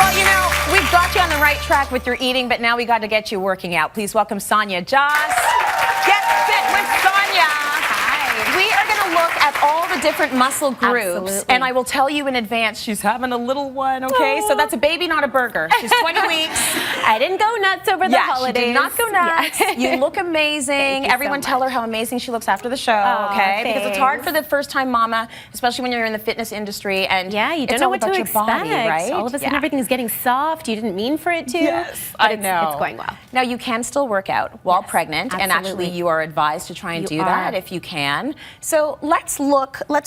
Well, you know, we've got you on the right track with your eating, but now we got to get you working out. Please welcome Sonia Jhas. Get fit with Sonia. Hi. We are going to look at all the different muscle groups. Absolutely. And I will tell you in advance, she's having a little one, okay? So that's a baby, not a burger. She's 20 weeks. I didn't go nuts over the holidays. She did not go nuts. Yeah. You look amazing. Thank you Everyone so tell her much. how amazing she looks after the show, okay? Because it's hard for the first-time mama, especially when you're in the fitness industry. And yeah, you don't it's know all what to about your expect. body, right? All of a sudden, everything's getting soft. You didn't mean for it to. Yes, but I know. It's going well. Now, you can still work out while pregnant, and absolutely. actually you are advised to try and do are. that if you can. So let's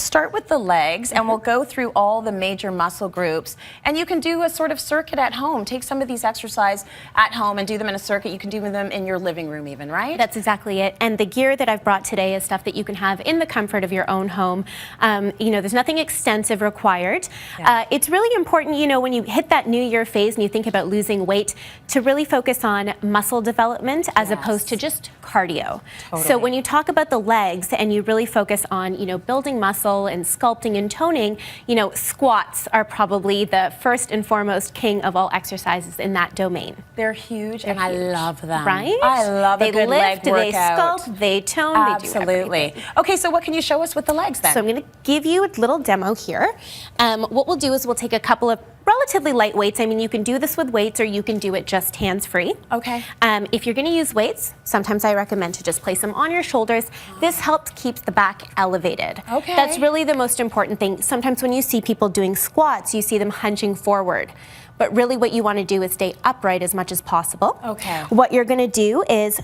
start with the legs, and we'll go through all the major muscle groups. And you can do a sort of circuit at home. Take some of these exercises at home and do them in a circuit. You can do them in your living room even, right? That's exactly it. And the gear that I've brought today is stuff that you can have in the comfort of your own home. You know, there's nothing extensive required. Yeah. It's really important, you know, when you hit that New Year phase and you think about losing weight, to really focus on muscle development as opposed to just cardio. Totally. So when you talk about the legs and you really focus on, you know, building muscle and sculpting and toning, you know, squats are probably the first and foremost king of all exercises in that domain. They're huge, and I love them. Right? I love a good leg They lift, workout. they sculpt, they tone, Absolutely. they do everything. Okay, so what can you show us with the legs then? So I'm going to give you a little demo here. What we'll do is we'll take a couple of relatively light weights. I mean, you can do this with weights or you can do it just hands-free. Okay. If you're going to use weights, sometimes I recommend to just place them on your shoulders. This helps keep the back elevated. Okay. That's really the most important thing. Sometimes when you see people doing squats, you see them hunching forward. But really what you want to do is stay upright as much as possible. Okay. What you're going to do is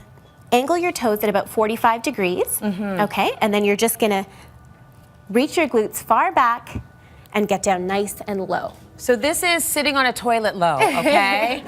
angle your toes at about 45 degrees. Okay, and then you're just going to reach your glutes far back and get down nice and low. So this is sitting on a toilet low, okay?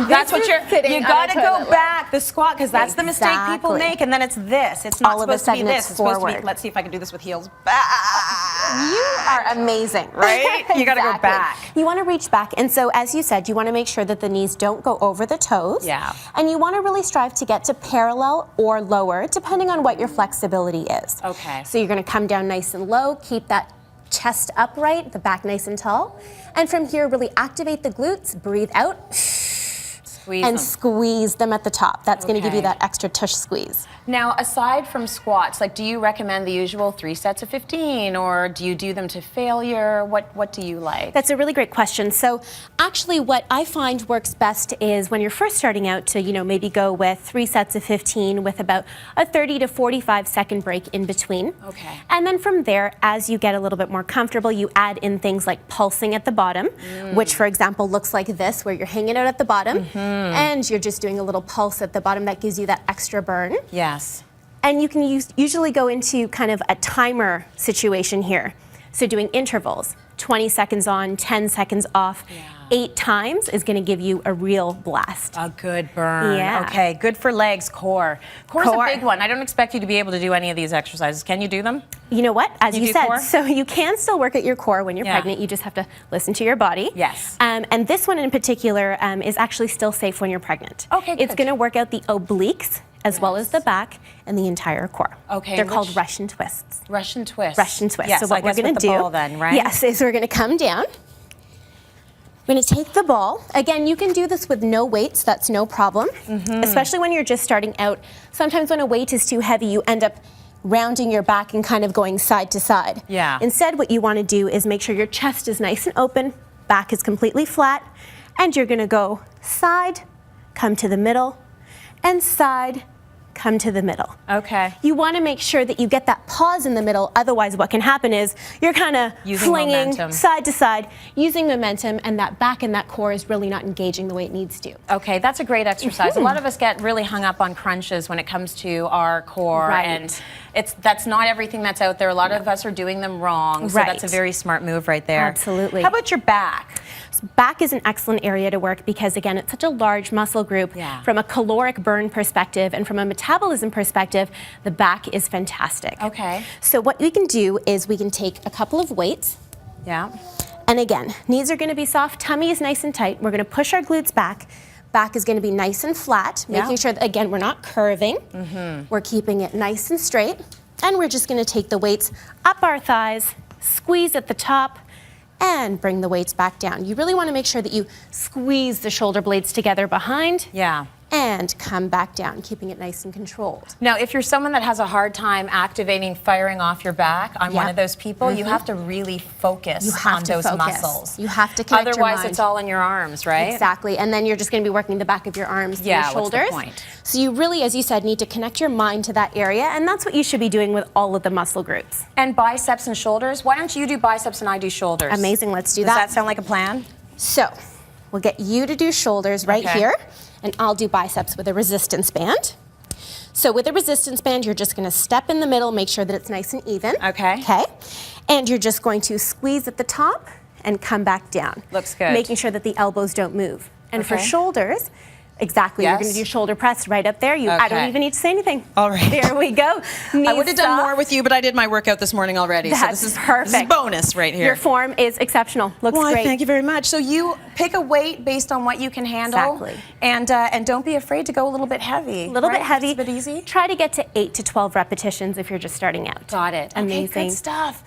That's what you gotta go back, the squat, because that's the mistake people make, and then it's this. It's not supposed to be this. It's supposed to be, let's see if I can do this with heels. You are amazing, right? You gotta go back. You wanna reach back, and so as you said, you wanna make sure that the knees don't go over the toes. Yeah. And you wanna really strive to get to parallel or lower, depending on what your flexibility is. Okay. So you're gonna come down nice and low, keep that chest upright, the back nice and tall. And from here, really activate the glutes, breathe out, Squeeze and them. squeeze them at the top. That's gonna give you Okay. that extra tush squeeze. Now, aside from squats, like, do you recommend the usual 3 sets of 15, or do you do them to failure? What do you like? That's a really great question. So actually what I find works best is when you're first starting out to, you know, maybe go with 3 sets of 15 with about a 30 to 45 second break in between. Okay. And then from there, as you get a little bit more comfortable, you add in things like pulsing at the bottom, which for example looks like this, where you're hanging out at the bottom and you're just doing a little pulse at the bottom that gives you that extra burn. Yes. And you can usually go into kind of a timer situation here. So doing intervals, 20 seconds on, 10 seconds off, 8 times is gonna give you a real blast. A good burn. Yeah. Okay, good for legs, core. Core's a big one. I don't expect you to be able to do any of these exercises. Can you do them? You know what, as you do said, core? so you can still work at your core when you're pregnant, you just have to listen to your body. Yes. And this one in particular is actually still safe when you're pregnant. Okay, It's good. gonna work out the obliques, as well as the back and the entire core. Okay, They're called Russian twists. Russian twist. Russian twist. Yes, So what I guess we're gonna with the do, ball then, right? yes, is we're gonna come down. We're gonna take the ball. Again, you can do this with no weights, that's no problem. Especially when you're just starting out. Sometimes when a weight is too heavy, you end up rounding your back and kind of going side to side. Yeah. Instead, what you wanna do is make sure your chest is nice and open, back is completely flat, and you're gonna go side, come to the middle, and side, come to the middle. Okay. You want to make sure that you get that pause in the middle, otherwise what can happen is you're kind of flinging momentum. side to side, using momentum, and that back and that core is really not engaging the way it needs to. Okay, that's a great exercise. A lot of us get really hung up on crunches when it comes to our core, Right. and that's not everything that's out there. A lot of us are doing them wrong, so that's a Right. very smart move right there. Absolutely. How about your back? Back is an excellent area to work because, again, it's such a large muscle group. Yeah. From a caloric burn perspective and from a metabolism perspective, the back is fantastic. Okay. So what we can do is we can take a couple of weights. Yeah. And again, knees are going to be soft, tummy is nice and tight. We're going to push our glutes back. Back is going to be nice and flat, making sure that, again, we're not curving. We're keeping it nice and straight. And we're just going to take the weights up our thighs, squeeze at the top, and bring the weights back down. You really want to make sure that you squeeze the shoulder blades together behind. Yeah. And come back down, keeping it nice and controlled. Now, if you're someone that has a hard time activating, firing off your back, I'm one of those people, you have to really focus on those muscles. You have to connect your mind. Otherwise, it's all in your arms, right? Exactly, and then you're just going to be working the back of your arms and your shoulders. What's the point? So you really, as you said, need to connect your mind to that area, and that's what you should be doing with all of the muscle groups. And biceps and shoulders. Why don't you do biceps and I do shoulders? Amazing, let's do that. Does that sound like a plan? So, we'll get you to do shoulders right here, and I'll do biceps with a resistance band. So with a resistance band, you're just gonna step in the middle, make sure that it's nice and even. Okay. Okay. And you're just going to squeeze at the top and come back down. Looks good. Making sure that the elbows don't move. And for shoulders, exactly, you're gonna do shoulder press right up there. I don't even need to say anything. All right. There we go. I would have done more with you, but I did my workout this morning already. That's so this is perfect. This is bonus right here. Your form is exceptional. Looks great. Thank you very much. So you pick a weight based on what you can handle. Exactly. And don't be afraid to go a little bit heavy. A little bit heavy. It's a bit easy. Try to get to 8 to 12 repetitions if you're just starting out. Got it. Amazing. Okay, good stuff.